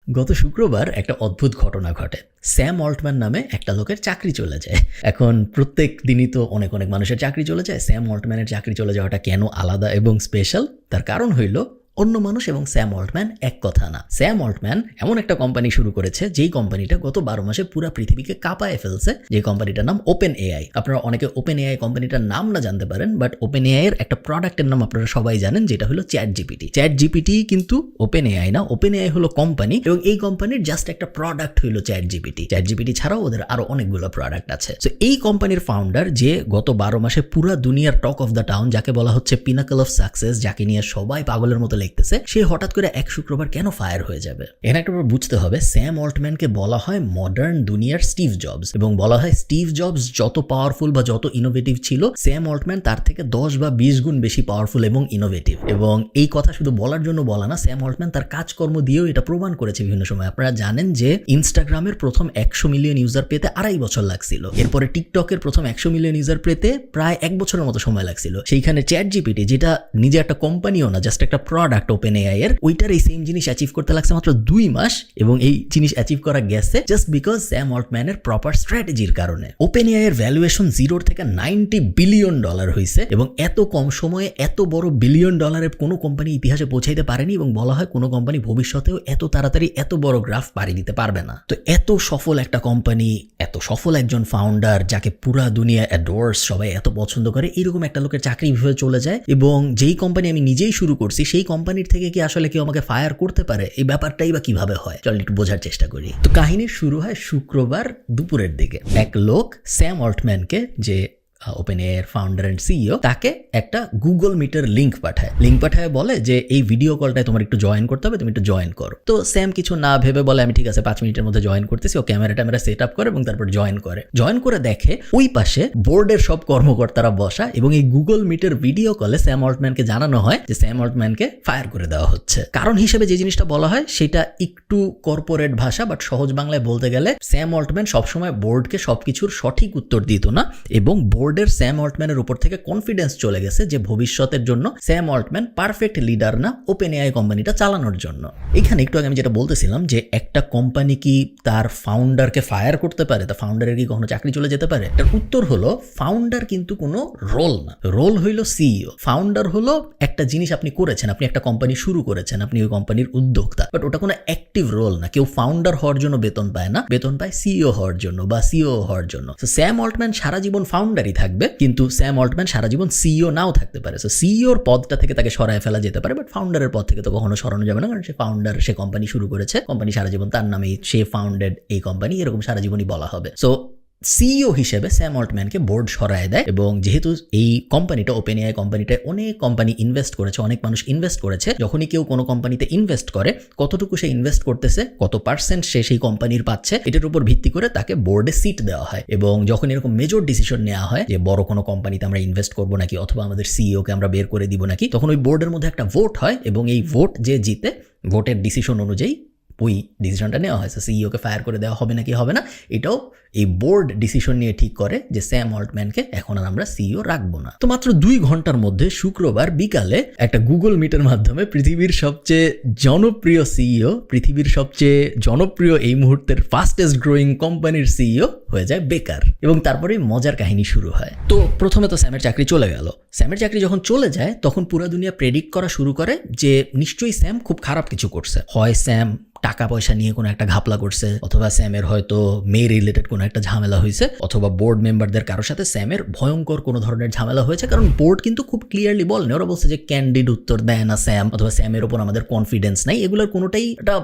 গত শুক্রবার একটা অদ্ভুত ঘটনা ঘটে। স্যাম অল্টম্যান নামে একটা লোকের চাকরি চলে যায়। এখন প্রত্যেক দিনই তো অনেক মানুষের চাকরি চলে যায়। স্যাম অল্টম্যানের চাকরি চলে যাওয়াটা কেন আলাদা এবং স্পেশাল, তার কারণ হইল অন্য মানুষ এবং স্যাম অল্টম্যান এক কথা না। স্যাম অল্টম্যান এমন একটা কোম্পানি শুরু করেছে যেই কোম্পানিটা গত 12 মাসে পুরো পৃথিবীকে কাঁপায় ফেলছে, যে কোম্পানিটার নাম ওপেন এআই। আপনারা অনেকে ওপেন এআই কোম্পানিটার নাম না জানতে পারেন, বাট ওপেন এআই এর একটা প্রোডাক্টের নাম আপনারা সবাই জানেন, যেটা হলো চ্যাট জিপিটি। চ্যাট জিপিটি কিন্তু ওপেন এআই না, ওপেন এআই হলো কোম্পানি এবং এই কোম্পানির জাস্ট একটা প্রোডাক্ট হইলো চ্যাট জিপিটি। চ্যাট জিপিটি ছাড়াও ওদের আরো অনেকগুলো প্রোডাক্ট আছে। তো এই কোম্পানির ফাউন্ডার, যে গত 12 মাসে পুরো দুনিয়ার টক অফ দ্য টাউন, যাকে বলা হচ্ছে পিনাকল অফ সাকসেস, যাকে নিয়ে সবাই পাগলের মতো লিখতেছে, সে হঠাৎ করে এক শুক্রবার কেন ফায়ার হয়ে যাবে? এখানে একটা বুঝতে হবে, স্যাম অল্টম্যানকে বলা হয় মডার্ন দুনিয়ার স্টিভ জবস, এবং বলা হয় স্টিভ জবস যত পাওয়ারফুল বা যত ইনোভেটিভ ছিল, স্যাম অল্টম্যান তার থেকে 10 বা 20 গুণ বেশি পাওয়ারফুল এবং ইনোভেটিভ। এবং এই কথা শুধু বলার জন্য বলা না, স্যাম অল্টম্যান তার কাজকর্ম দিয়েও এটা প্রমাণ করেছে বিভিন্ন সময়। আপনারা জানেন যে ইনস্টাগ্রামের প্রথম 100 মিলিয়ন ইউজার পেতে 2.5 বছর লাগছিল। এরপরে টিকটকের প্রথম 100 মিলিয়ন ইউজার পেতে প্রায় 1 বছরের মতো সময় লাগছিল। সেইখানে চ্যাট জিপিটি, যেটা নিজে একটা কোম্পানিও না, জাস্ট একটা প্রোডাক্ট ওপেন এআই এর, ওইটার এই সেম জিনিস অ্যাচিভ করতে লাগছে মাত্র 2 মাস। এবং এই জিনিস অ্যাচিভ করা গেছে জাস্ট বিকজ স্যাম অল্টম্যানের প্রপার স্ট্র্যাটেজির কারণে। ওপেন এআই এর ভ্যালুয়েশন 0 থেকে $90 বিলিয়ন হয়েছে, এবং এত কম সময়ে এত বড় বিলিয়ন ডলারের কোনো কোম্পানি ইতিহাসে পৌঁছাইতে পারেনি, এবং বলা হয় কোনো কোম্পানি ভবিষ্যতেও এত তাড়াতাড়ি এত বড় গ্রাফ পাড়ি দিতে পারবে না। তো এত সফল একটা কোম্পানি, এত সফল একজন ফাউন্ডার, যাকে পুরা দুনিয়া অ্যাডোর্স, সবাই এত পছন্দ করে, এরকম একটা লোকের চাকরি বিভাগে চলে যায়। এবং যেই কোম্পানি আমি নিজেই শুরু করছি, সেই কোম্পানির থেকে কি আসলে কেউ আমাকে ফায়ার করতে পারে? এই ব্যাপারটাই বা কিভাবে হয়, চল একটু বোঝার চেষ্টা করি। তো কাহিনী শুরু হয় শুক্রবার দুপুরের দিকে। এক লোক স্যাম অল্টম্যানকে, যে ওপেন এআই এর ফাউন্ডার এন্ড সিইও, তাকে একটা গুগল মিটের লিঙ্ক পাঠায় বলে যে এই ভিডিও কলটায় তোমার একটু জয়েন করতে হবে, তুমি একটু জয়েন করো। তো স্যাম কিছু না ভেবে বলে আমি ঠিক আছে 5 মিনিটের মধ্যে জয়েন করতেছি। ও ক্যামেরা সেট আপ করে এবং তারপর জয়েন করে দেখে ওই পাশে বোর্ডের সব কর্মকর্তারা বসা, এবং এই গুগল মিটের ভিডিও কলে স্যাম অল্টম্যানকে জানানো হয় যে স্যাম অল্টম্যানকে ফায়ার করে দেওয়া হচ্ছে। কারণ হিসেবে যে জিনিসটা বলা হয় সেটা একটু কর্পোরেট ভাষা, বাট সহজ বাংলায় বলতে গেলে স্যাম অল্টম্যান সবসময় বোর্ডকে সবকিছুর সঠিক উত্তর দিত না, এবং বোর্ডের স্যাম অল্টম্যানের উপর থেকে কনফিডেন্স চলে গেছে যে ভবিষ্যতের জন্য স্যাম অল্টম্যান পারফেক্ট লিডার না ওপেন এআই কোম্পানিটা চালানোর জন্য। এখানে একটু আগে আমি যেটা বলতেছিলাম যে একটা কোম্পানি কি তার ফাউন্ডারকে ফায়ার করতে পারে, তার ফাউন্ডারের কি কখনো চাকরি চলে যেতে পারে? এর উত্তর হলো ফাউন্ডার কিন্তু কোনো রোল না, রোল হইল সিইও। ফাউন্ডার হলো একটা জিনিস আপনি করেছেন, আপনি একটা কোম্পানি শুরু করেছেন, আপনি ওই কোম্পানির উদ্যোক্তা, বাট ওটা কোনো অ্যাক্টিভ রোল না। কেউ ফাউন্ডার হওয়ার জন্য বেতন পায় না, বেতন পায় সিইও হওয়ার জন্য বা সিইও হওয়ার জন্য। তো স্যাম অল্টম্যান সারা জীবন ফাউন্ডারই থাকবে, কিন্তু স্যাম অল্টম্যান সারা জীবন সিইও নাও থাকতে পারে। সো সিইওর পদটা থেকে তাকে সরায় ফেলা যেতে পারে, বাট ফাউন্ডারের পদ থেকে তো কখনো সরানো যাবে না, কারণ সে ফাউন্ডার, সে কোম্পানি শুরু করেছে, কোম্পানি সারা জীবন তার নামেই, সে ফাউন্ডেড এই কোম্পানি, এরকম সারা জীবনই বলা হবে। সো সিইও হিসেবে স্যাম অল্টম্যানকে বোর্ড সরায় দেয়, এবং যেহেতু এই কোম্পানিটা ওপেন এআই কোম্পানিটায় অনেক কোম্পানি ইনভেস্ট করেছে, অনেক মানুষ ইনভেস্ট করেছে, যখনই কেউ কোনো কোম্পানিতে ইনভেস্ট করে কতটুকু সে ইনভেস্ট করতেছে, কত পার্সেন্ট সে সেই কোম্পানির পাচ্ছে, এটার উপর ভিত্তি করে তাকে বোর্ডে সিট দেওয়া হয়। এবং যখন এরকম মেজর ডিসিশন নেওয়া হয় যে বড় কোনো কোম্পানিতে আমরা ইনভেস্ট করবো নাকি, অথবা আমাদের সিইওকে আমরা বের করে দিব নাকি, তখন ওই বোর্ডের মধ্যে একটা ভোট হয়, এবং এই ভোট যে জিতে, ভোটের ডিসিশন অনুযায়ী ওই ডিসিশনটা নেওয়া হয়। সিইওকে ফায়ার করে দেওয়া হবে নাকি হবে না, এটাও এই বোর্ড ডিসিশন নিয়ে ঠিক করে যে স্যাম অল্টম্যানকে এখন আর আমরা সিইও রাখবো না। তো মাত্র 2 ঘন্টার মধ্যে শুক্রবার বিকালে একটা গুগল মিটের মাধ্যমে পৃথিবীর সবচেয়ে জনপ্রিয় সিইও, পৃথিবীর সবচেয়ে জনপ্রিয় এই মুহূর্তের ফাস্টেস্ট গ্রোয়িং কোম্পানির সিইও হয়ে যায় বেকার। এবং তারপরে মজার কাহিনী শুরু হয়। তো প্রথমে তো স্যামের চাকরি চলে গেল। স্যামের চাকরি যখন চলে যায়, তখন পুরো দুনিয়া প্রেডিক্ট করা শুরু করে যে নিশ্চয়ই স্যাম খুব খারাপ কিছু করছে। হয় স্যাম টাকা পয়সা নিয়ে কোনো একটা ঘাপলা করছে, অথবা স্যামের হয়তো মেয়ে রিলেটেড কোনো একটা ঝামেলা হয়েছে, অথবা বোর্ড মেম্বারদের কারোর সাথে স্যামের ভয়ঙ্কর কোনো ধরনের ঝামেলা হয়েছে। কারণ বোর্ড কিন্তু খুব ক্লিয়ারলি বলেন, ওরা বলছে যে ক্যান্ডিড উত্তর দেয় না স্যাম, অথবা স্যামের ওপর আমাদের কনফিডেন্স নাই। এগুলোর কোনোটাই একটা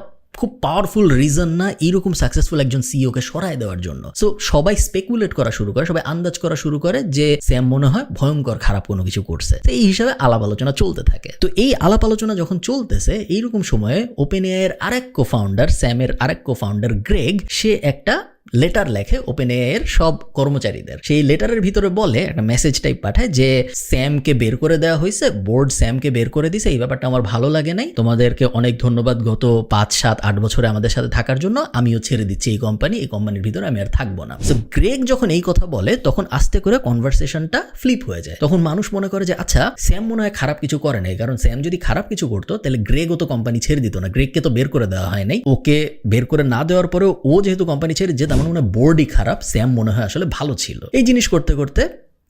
খুব পাওয়ারফুল রিজন না এইরকম সাকসেসফুল একজন সিইওকে সরায় দেওয়ার জন্য। সো সবাই স্পেকুলেট করা শুরু করে, সবাই আন্দাজ করা শুরু করে যে স্যাম মনে হয় ভয়ঙ্কর খারাপ কোনো কিছু করছে। এই হিসাবে আলাপ আলোচনা চলতে থাকে। তো এই আলাপ আলোচনা যখন চলতেছে, এইরকম সময়ে ওপেন এআই এর আরেক কোফাউন্ডার, স্যামের আরেক কোফাউন্ডার গ্রেগ, সে একটা লেটার লেখে ওপেন এআই এর সব কর্মচারীদের। সেই লেটারের ভিতরে বলে, একটা মেসেজ টাইপ পাঠায় যে স্যামকে বের করে দেওয়া হয়েছে, বোর্ড স্যামকে বের করে দিছে, এই ব্যাপারটা আমার ভালো লাগে নাই, তোমাদেরকে অনেক ধন্যবাদ গত 5, 7, 8 বছরে আমাদের সাথে থাকার জন্য, আমিও ছেড়ে দিচ্ছি এই কোম্পানির ভিতরে আমি আর থাকবো না। তো গ্রেগ যখন এই কথা বলে তখন আস্তে করে কনভারসেশনটা ফ্লিপ হয়ে যায়। তখন মানুষ মনে করে যে আচ্ছা স্যাম মনে হয় খারাপ কিছু করে নাই, কারণ স্যাম যদি খারাপ কিছু করতো তাহলে গ্রেগও তো কোম্পানি ছেড়ে দিত না, গ্রেগকে তো বের করে দেওয়া হয় নাই, ওকে বের করে না দেওয়ার পরেও ও যেহেতু কোম্পানি ছেড়ে যেত, আমার মনে হয় বোর্ডই খারাপ, স্যাম মনে হয় আসলে ভালো ছিল। এই জিনিস করতে করতে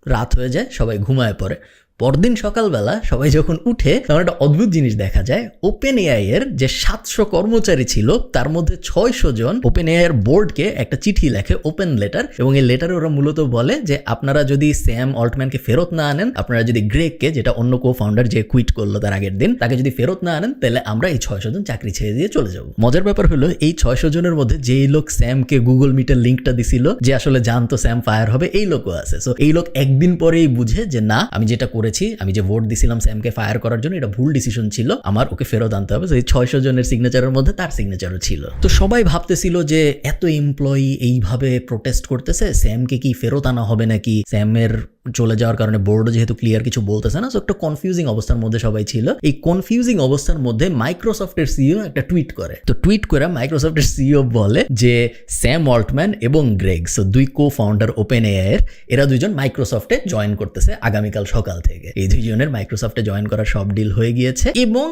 রাত হয়ে যায়, সবাই ঘুমায় পড়ে। পরদিন সকালবেলা সবাই যখন উঠে তখন একটা অদ্ভুত জিনিস দেখা যায়, ওপেন এআই এর যে 700 কর্মচারী ছিল তার মধ্যে 600 জন ওপেন এআই এর বোর্ডকে একটা চিঠি লেখে, ওপেন লেটার, এবং এই লেটারে ওরা মূলত বলে যে আপনারা যদি স্যাম অল্টম্যানকে ফেরত না আনেন, আপনারা যদি গ্রেগকে, যেটা অন্য কো ফাউন্ডার যে কুইট করলো তার আগের দিন, তাকে যদি ফেরত না আনেন তাহলে আমরা এই 600 জন চাকরি ছেড়ে দিয়ে চলে যাব। মজার ব্যাপার হলো এই 600 জনের মধ্যে যেই লোক স্যামকে গুগল মিটের লিঙ্কটা দিছিল, যে আসলে জানতো স্যাম ফায়ার হবে, এই লোকও আছে। সো এই লোক একদিন পরেই বুঝে যে না, আমি যেটা করেছি, আমি যে ভোট দিছিলাম স্যামকে ফায়ার করার জন্য, এটা ভুল ডিসিশন ছিল, আমার ওকে ফেরত আনতে হবে। এই 600 জনের সিগনেচারের মধ্যে তার সিগনেচারও ছিল। তো সবাই ভাবতেছিল যে এত এমপ্লয়ি এইভাবে প্রোটেস্ট করতেছে, স্যামকে কি ফেরত আনা হবে নাকি, স্যামের চলে যাওয়ার কারণে বোর্ডও যেহেতু ক্লিয়ার কিছু বলতেছে না, সো একটা কনফিউজিং অবস্থার মধ্যে সবাই ছিল। এই কনফিউজিং অবস্থার মধ্যে মাইক্রোসফটের সিইও একটা টুইট করে। তো টুইট করে মাইক্রোসফটের সিইও বলে যে স্যাম অল্টম্যান এবং গ্রেগ, সো দুই কো ফাউন্ডার ওপেন এআই এর, এরা দুইজন মাইক্রোসফটে জয়েন করতেছে আগামীকাল সকাল থেকে। এই দুইজনের মাইক্রোসফটে জয়েন করার সব ডিল হয়ে গিয়েছে, এবং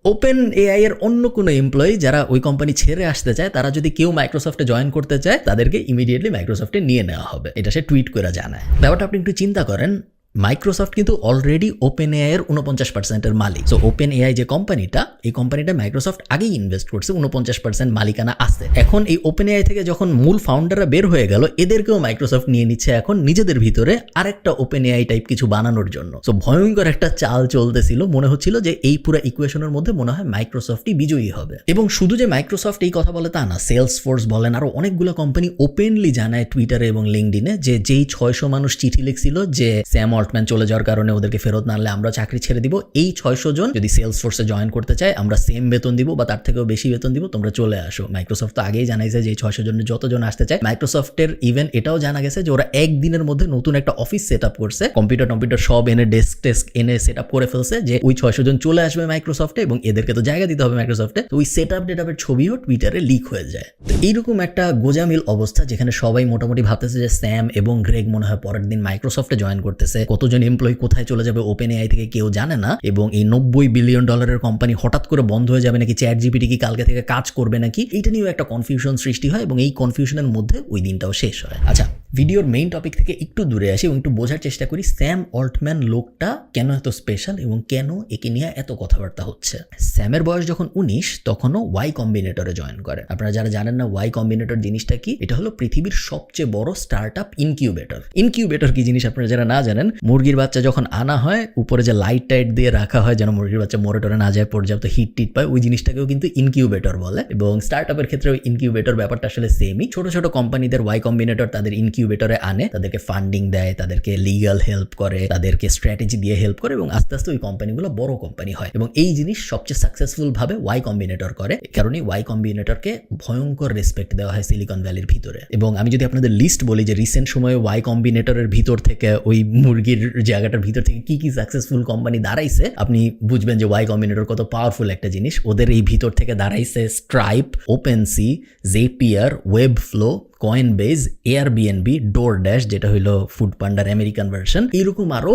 ওপেন এআই এর অন্য কোনো এমপ্লয়ি যারা ওই কোম্পানি ছেড়ে আসতে চায়, তারা যদি কেউ মাইক্রোসফটে জয়েন করতে চায় তাদেরকে ইমিডিয়েটলি মাইক্রোসফটে নিয়ে নেওয়া হবে, এটা সে টুইট করে জানায়। ব্যাপারটা আপনি একটু চিন্তা করেন, মাইক্রোসফট কিন্তু অলরেডি ওপেন এআই এর 49% মালিক। সো ওপেন এআই যে কোম্পানিটা, এই কোম্পানিটা মাইক্রোসফট আগেই ইনভেস্ট করছে, 49% মালিকানা আছে। এখন এই ওপেন এআই থেকে যখন মূল ফাউন্ডাররা বের হয়ে গেল, এদেরকেও মাইক্রোসফট নিয়ে নিচ্ছে এখন নিজেদের ভিতরে আরেকটা ওপেন এআই টাইপ কিছু বানানোর জন্য। সো ভয়ঙ্কর একটা চাল চলতেছিল, মনে হচ্ছিল যে এই পুরো ইকুয়েশনের মধ্যে মনে হয় মাইক্রোসফটই বিজয়ী হবে। এবং শুধু যে মাইক্রোসফট এই কথা বলে তা না, সেলসফোর্স বলেন, আরো অনেকগুলো কোম্পানি ওপেনলি জানায় টুইটারে এবং লিঙ্কডিনে যে যেই 600 মানুষ চিঠি লিখছিল যে স্যাম অল্টম্যান চলে যাওয়ার কারণে ওদেরকে ফেরত না আনলে আমরা চাকরি ছেড়ে দিব, এই 600 জন যদি সেলস ফোর্সে জয়েন করতে চায় আমরা সেম বেতন দিব বা তার থেকেও বেশি বেতন দিব, তোমরা চলে আসো। মাইক্রোসফট তো আগেই জানাইছে যে এই 600 জনের যতজন আসতে চায়। মাইক্রোসফটের ইভেন এটাও জানা গেছে যে ওরা একদিনের মধ্যে নতুন একটা অফিস সেট আপ করছে, কম্পিউটার সব এনে ডেস্ক এনে সেট আপ করে ফেলছে, যে ওই 600 জন চলে আসবে মাইক্রোসফটে এবং এদেরকে তো জায়গা দিতে হবে মাইক্রোসফটে। তো ওই সেট আপ ডেটাপের ছবিও টুইটারে লিক হয়ে যায়। তো এইরকম একটা গোজামিল অবস্থা, যেখানে সবাই মোটামুটি ভাবতেছে যে স্যাম এবং গ্রেগ মনে হয় পরের দিন মাইক্রোসফটে জয়েন করতেছে। কতজন এমপ্লয়ি কোথায় চলে যাবে ওপেন এআই থেকে কেউ জানে না, এবং এই $90 বিলিয়ন কোম্পানি হঠাৎ করে বন্ধ হয়ে যাবে নাকি, চ্যাট জিপিটি কি কালকে থেকে কাজ করবে নাকি, এইটা নিয়েও একটা কনফিউশন সৃষ্টি হয়, এবং এই কনফিউশনের মধ্যে ওই দিনটাও শেষ হয়। আচ্ছা, ভিডিওর মেইন টপিক থেকে একটু দূরে আসি এবং একটু বোঝার চেষ্টা করি স্যাম অল্টম্যান লোকটা কেন এত স্পেশাল এবং কেন একে নিয়ে এত কথাবার্তা হচ্ছে। স্যামের বয়স যখন 19 তখনও ওয়াই কম্বিনেটরে জয়েন করে। আপনারা যারা জানেন না ওয়াই কম্বিনেটর জিনিসটা কি, এটা হলো পৃথিবীর সবচেয়ে বড় স্টার্টআপ ইনকিউবেটর। ইনকিউবেটর কি জিনিস আপনারা যারা না জানেন, মুরগির বাচ্চা যখন আনা হয় উপরে যে লাইট টাইট দিয়ে রাখা হয় যেন মুরগির বাচ্চা মরে টরে না যায়, পর্যাপ্ত হিট টিট পায়, ওই জিনিসটাকেও কিন্তু ইনকিউবেটর বলে। এবং স্টার্টআপের ক্ষেত্রে ওই ইনকিউবেটর ব্যাপারটা আসলে সেমই। ছোট ছোট কোম্পানিদের ওয়াই কম্বিনেটর তাদের ইনকিউবেটরে আনে, তাদেরকে ফান্ডিং দেয়, তাদেরকে লিগাল হেল্প করে, তাদেরকে স্ট্র্যাটেজি দিয়ে হেল্প করে, এবং আস্তে আস্তে ওই কোম্পানিগুলো বড় কোম্পানি হয়। এবং এই জিনিস সবচেয়ে সাকসেসফুল ভাবে ওয়াই কম্বিনেটর করে, কারণ ওয়াই কম্বিনেটরকে ভয়ঙ্কর রেসপেক্ট দেওয়া হয় সিলিকন ভ্যালির ভিতরে। এবং আমি যদি আপনাদের লিস্ট বলি যে রিসেন্ট সময়ে ওয়াই কম্বিনেটরের ভিতর থেকে, ওই মুরগির জায়গাটার ভিতর থেকে কি কি সাকসেসফুল কোম্পানি দাঁড়াইছে, আপনি বুঝবেন যে ওয়াই কম্বিনেটর কত পাওয়ারফুল একটা জিনিস। ওদের এই ভিতর থেকে দাঁড়াইছে stripe, OpenSea, জেপিয়ার, ওয়েবফ্লো, Coinbase, Airbnb, DoorDash যেটা হইলো ফুড পান্ডার আমেরিকান ভার্সন, এইরকম আরো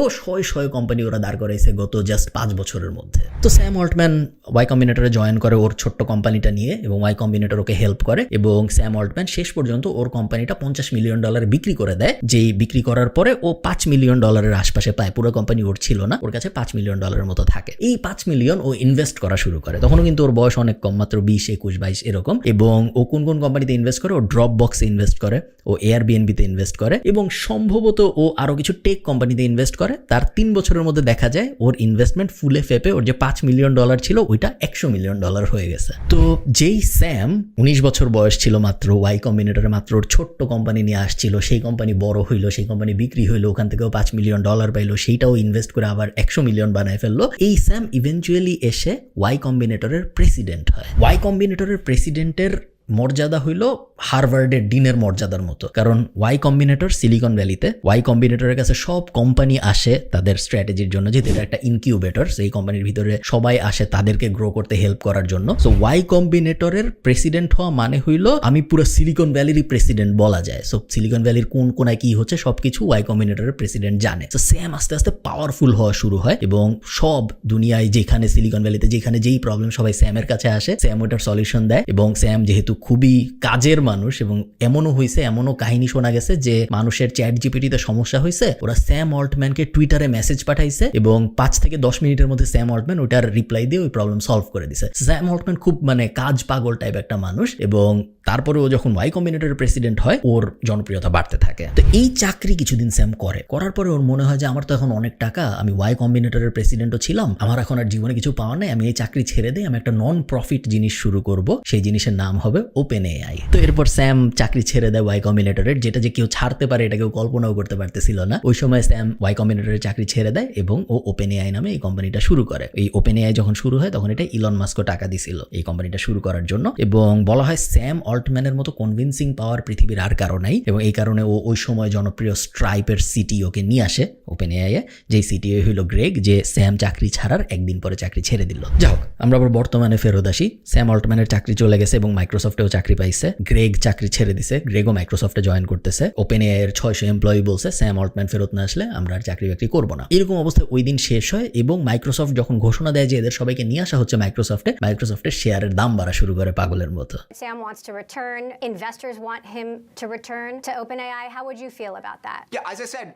শয় কোম্পানি ওরা দাঁড় করাইছে গত জাস্ট 5 বছরের মধ্যে। তো স্যাম অল্টম্যান ওয়াই কম্বিনেটরে জয়েন করে ওর ছোট্ট কোম্পানিটা নিয়ে, এবং ওয়াই কম্বিনেটর ওকে হেল্প করে, এবং স্যাম অল্টম্যান শেষ পর্যন্ত ওর কোম্পানিটা $50 মিলিয়ন বিক্রি করে দেয়। যেই বিক্রি করার পরে ও $5 মিলিয়ন আশপাশে পায়। পুরো কোম্পানি ওর ছিল না, ওর কাছে $5 মিলিয়ন মতো থাকে। এই $5 মিলিয়ন ও ইনভেস্ট করা শুরু করে। তখনও কিন্তু ওর বয়স অনেক কম, মাত্র 20, 21, 22 এরকম। এবং ও কোন কোন কোম্পানিতে ইনভেস্ট করে, ও ড্রপ বক্সে ইনভেস্ট করে, ও এয়ারবিএনবিতে ইনভেস্ট করে, এবং সম্ভবত ও আরো কিছু টেক কোম্পানিতে ইনভেস্ট করে। তার 3 বছরের মধ্যে দেখা যায় ওর ইনভেস্টমেন্ট ফুলে ফেপে ওর যে $5 মিলিয়ন ছিল ওইটা $100 মিলিয়ন হয়ে গেছে। তো যেই স্যাম 19 বছর বয়স ছিল মাত্র, ওয়াই কম্বিনেটরে মাত্র ওর ছোট্ট কোম্পানি নিয়ে আসছিল, সেই কোম্পানি বড় হইলো, সেই কোম্পানি বিক্রি হইলো, ওখান থেকেও $5 মিলিয়ন পাইলো, সেইটাও ইনভেস্ট করে আবার $100 মিলিয়ন বানায় ফেললো। এই স্যাম ইভেনচুয়ালি এসে ওয়াই কম্বিনেটরের প্রেসিডেন্ট হয়। ওয়াই কম্বিনেটরের প্রেসিডেন্টের মর্যাদা হইল হার্ভার্ডের ডিনের মর্যাদার মতো, কারণ ওয়াই কম্বিনেটর সিলিকন ভ্যালিতে, ওয়াই কম্বিনেটরের কাছে সব কোম্পানি আসে তাদের স্ট্র্যাটেজির জন্য, যেহেতু এটা একটা ইনকিউবেটর, সেই কোম্পানির ভিতরে সবাই আসে তাদেরকে গ্রো করতে হেল্প করার জন্য। সো ওয়াই কম্বিনেটরের প্রেসিডেন্ট হওয়া মানে হইল আমি পুরো সিলিকন ভ্যালিরই প্রেসিডেন্ট বলা যায়। সো সিলিকন ভ্যালির কোন কোনায় কি হচ্ছে সবকিছু ওয়াই কম্বিনেটরের প্রেসিডেন্ট জানে। তো স্যাম আস্তে আস্তে পাওয়ারফুল হওয়া শুরু হয় এবং সব দুনিয়ায় যেখানে সিলিকন ভ্যালিতে যেখানে যেই প্রবলেম সবাই স্যামের কাছে আসে, স্যাম ওটার সলিউশন দেয়। এবং স্যাম যেহেতু খুবই কাজের মানুষ, এবং এমনও হয়েছে, এমনও কাহিনী শোনা গেছে যে মানুষের চ্যাট জিপিটিতে সমস্যা হয়েছে, ওরা স্যাম অল্টম্যানকে টুইটারে মেসেজ পাঠাইছে এবং 5 থেকে 10 মিনিটের মধ্যে স্যাম অল্টম্যান ওটার রিপ্লাই দিয়ে ওই প্রবলেম সলভ করে দিছে। স্যাম অল্টম্যান খুব কাজ পাগল টাইপ একটা মানুষ, এবং তারপরে ও যখন ওয়াই কম্বিনেটরের প্রেসিডেন্ট হয় ওর জনপ্রিয়তা বাড়তে থাকে। তো এই চাকরি কিছুদিন স্যাম করার পরে ওর মনে হয় যে আমার তো এখন অনেক টাকা, আমি ওয়াই কম্বিনেটরের প্রেসিডেন্টও ছিলাম, আমার এখন আর জীবনে কিছু পাওয়া নাই, আমি এই চাকরি ছেড়ে দিই, আমি একটা নন প্রফিট জিনিস শুরু করব, সেই জিনিসের নাম হবে ওপেন এআই। তো এরপর স্যাম চাকরি ছেড়ে দেয় ওয়াই কম্বিনেটরের, যেটা যে কেউ ছাড়তে পারে এটা কেউ কল্পনাও করতে পারতেছিল না। ওই সময় স্যাম ওয়াই কম্বিনেটরের চাকরি ছেড়ে দেয় এবং ও ওপেন এআই নামে এই কোম্পানিটা শুরু করে। এই ওপেন এআই যখন শুরু হয় তখন এটা ইলন মাস্কও টাকা দিছিল এই কোম্পানিটা শুরু করার জন্য, এবং বলা হয় স্যাম অল্টম্যানের মতো কনভিন্সিং পাওয়ার পৃথিবীর আর কারো নাই, এবং এই কারণে ও ওই সময় জনপ্রিয় স্ট্রাইপের সিটিওকে নিয়ে আসে ওপেন এআই এ, যেই সিটিও হইল গ্রেগ, যে স্যাম চাকরি ছাড়ার একদিন পরে চাকরি ছেড়ে দিল। যাই হোক, আমরা আবার বর্তমানে ফেরত আসি। স্যাম অল্টম্যানের চাকরি চলে গেছে এবং মাইক্রোসফটেও চাকরি পাইছে। গ্রেগ চাকরি ছেড়ে দিছে, গ্রেগও মাইক্রোসফটে জয়েন করতেছে। ওপেন এআই এর 600 এমপ্লয়ি বলছে স্যাম অল্টম্যান ফেরত না আসলে আমরা আর চাকরি বাকরি করবো না। এরকম অবস্থায় ওই দিন শেষ হয় এবং মাইক্রোসফট যখন ঘোষণা দেয় যে এদের সবাইকে নিয়ে আসা হচ্ছে মাইক্রোসফটের শেয়ারের দাম বাড়া শুরু করে পাগলের মতো। Sam wants to return. Investors want him to return to OpenAI. How would you feel about that? Yeah, as I said,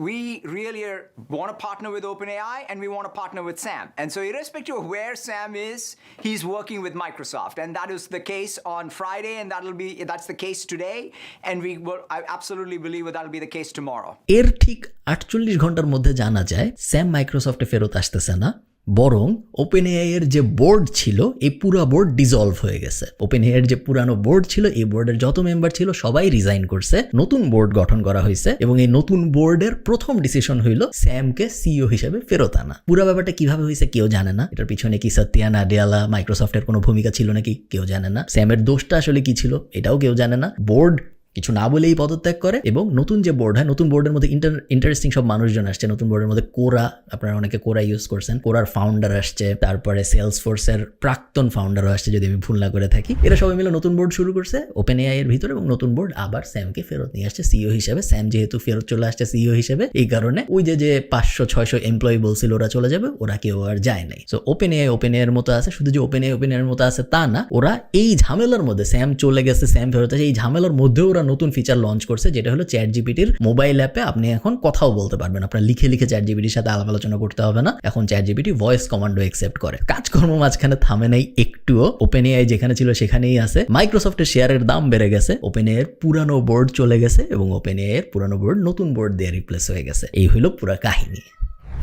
we really want to partner with OpenAI and we want to partner with Sam. And so irrespective of where Sam is, he's working with Microsoft. And that is the case on Friday, and that's the case today. And I absolutely believe that'll be the case tomorrow. এর ঠিক 48 ঘন্টার মধ্যে জানা যায় Sam মাইক্রোসফটে ফেরত আসতেছে না, বরং ওপেন এআই এর যে বোর্ড ছিল এই পুরো বোর্ড ডিসলভ হয়ে গেছে। ওপেন এআই এর যে পুরানো বোর্ড ছিল, এই বোর্ডের যত মেম্বার ছিল সবাই রিজাইন করছে, নতুন বোর্ড গঠন করা হয়েছে, এবং এই নতুন বোর্ডের প্রথম ডিসিশন হইল স্যামকে সিইও হিসেবে ফেরত আনা। পুরো ব্যাপারটা কিভাবে হয়েছে কেউ জানে না, এটার পিছনে কি সত্যা নাডিয়ালা মাইক্রোসফটের কোনো ভূমিকা ছিল নাকি কেউ জানে না, স্যামের দোষটা আসলে কি ছিল এটাও কেউ জানে না। বোর্ড কিছু না বলেই পদত্যাগ করে, এবং নতুন যে বোর্ড হয়, নতুন বোর্ডের মধ্যে ইন্টারেস্টিং সব মানুষজন আসছে। নতুন বোর্ডের মধ্যে কোরা, আপনারা অনেকে কোরা ইউজ করছেন, কোরার ফাউন্ডার আসছে, তারপরে সেলসফোর্সের প্রাক্তন ফাউন্ডারও আসছে যদি আমি ভুল না করে থাকি। এরা সবাই মিলে নতুন বোর্ড শুরু করছে ওপেন এআই এর ভিতরে, এবং নতুন বোর্ড আবার স্যামকে ফেরত নিয়ে আসছে সিইও হিসেবে। স্যাম যেহেতু ফেরত চলে আসছে সিইও হিসেবে, এই কারণে ওই যে 500-600 এমপ্লয়ি বলছিল ওরা চলে যাবে, ওরা কেউ আর যায় নাই। সো ওপেন এআই এর মতো আছে, শুধু যে ওপেন এআই এর মতো আছে তা না, ওরা এই ঝামেলার মধ্যে, স্যাম চলে গেছে স্যাম ফেরত আসে, এই ঝামেলার মধ্যেও ওরা নতুন ফিচার লঞ্চ করছে, যেটা হলো চ্যাট জিপিটির মোবাইল অ্যাপে আপনি এখন কথাও বলতে পারবেন। আপনার লিখে চ্যাট জিপিটির সাথে আলাপ আলোচনা করতে হবে না, এখন চ্যাট জিপিটি ভয়েস কমান্ডও অ্যাকসেপ্ট করে। কাজকর্ম মাঝখানে থামে নাই একটুও, ওপেন এআই যেখানে ছিল সেখানেই আছে। মাইক্রোসফটের শেয়ারের দাম বেড়ে গেছে, ওপেন এআই এর পুরানো বোর্ড চলে গেছে, এবং ওপেন এআই এর পুরানো বোর্ড নতুন বোর্ড দিয়ে রিপ্লেস হয়ে গেছে। এই হলো পুরো কাহিনী।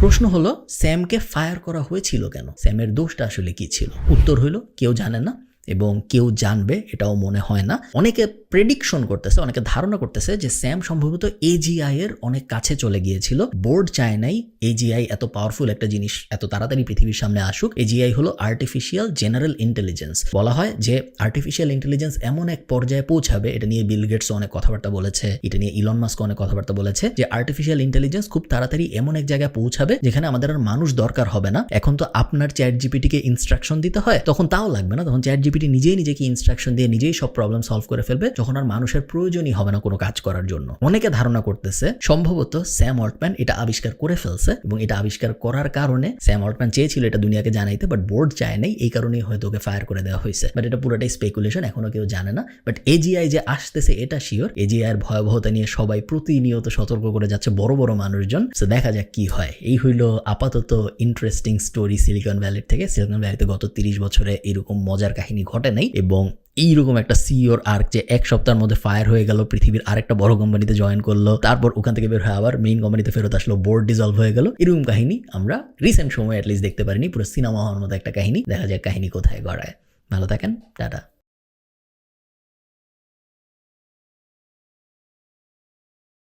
প্রশ্ন হলো স্যামকে ফায়ার করা হয়েছিল কেন, স্যামের দোষটা আসলে কি ছিল? উত্তর হলো কেউ জানে না, এবং কেউ জানবে এটাও মনে হয় না। অনেকে প্রেডিকশন করতেছে, অনেকে ধারণা করতেছে যে স্যাম সম্ভবত এজিআই এর অনেক কাছে চলে গিয়েছিল। বোর্ড চায় নাই এজিআই এত পাওয়ারফুল একটা জিনিস এত তাড়াতাড়ি পৃথিবীর সামনে আসুক। এজিআই হলো আর্টিফিশিয়াল জেনারেল ইন্টেলিজেন্স। বলা হয় যে আর্টিফিশিয়াল ইন্টেলিজেন্স এমন এক পর্যায়ে পৌঁছাবে, এটা নিয়ে বিল গেটস অনেক কথাবার্তা বলেছে, এটা নিয়ে ইলন মাস্ক অনেক কথাবার্তা বলেছে, যে আর্টিফিশিয়াল ইন্টেলিজেন্স খুব তাড়াতাড়ি এমন এক জায়গায় পৌঁছাবে যেখানে আমাদের আর মানুষ দরকার হবে না। এখন তো আপনার চ্যাট জিপিটিকে ইনস্ট্রাকশন দিতে হয়, তখন তাও লাগবে না, তখন চ্যাট জিপিটি নিজেকে ইনস্ট্রাকশন দিয়ে নিজেই সব প্রবলেম সলভ করে ফেলবে, যখন আর মানুষের প্রয়োজনই হবে না কোনো কাজ করার জন্য। অনেকে ধারণা করতেছে সম্ভবত স্যাম অল্টম্যান এটা আবিষ্কার করে ফেলছে, এবং এটা আবিষ্কার করার কারণে স্যাম অল্টম্যান চেয়েছিল এটা দুনিয়াকে জানাইতে, বাট বোর্ড চায় নাই, এই কারণেই হয়তো ওকে ফায়ার করে দেওয়া হয়েছে। বাট এটা পুরোটাই স্পেকুলেশন, এখনো কেউ জানে না। বাট এজিআই যে আসতেছে এটা শিওর। এজিআই এর ভয়াবহতা নিয়ে সবাই প্রতিনিয়ত সতর্ক করে যাচ্ছে বড় বড় মানুষজন। সো দেখা যাক কি হয়। এই হইল আপাতত ইন্টারেস্টিং স্টোরি সিলিকন ভ্যালির থেকে। সিলিকন ভ্যালিতে গত 30 বছরে এরকম মজার কাহিনী ঘটে নাই, এবং এইরকম একটা সিইওর আর্ক যে এক সপ্তাহের মধ্যে ফায়ার হয়ে গেল, পৃথিবীর আরেকটা বড় কোম্পানিতে জয়েন করলো, তারপর ওখান থেকে বের হয়ে আবার মেইন কোম্পানিতে ফেরত আসলো, বোর্ড ডিসলভ হয়ে গেল, এরকম কাহিনী আমরা রিসেন্ট সময় অ্যাটলিস্ট দেখতে পারিনি। পুরো সিনেমা হওয়ার মতো একটা কাহিনী। দেখা যাক কাহিনী কোথায় গড়ায়। ভালো থাকেন, টাটা।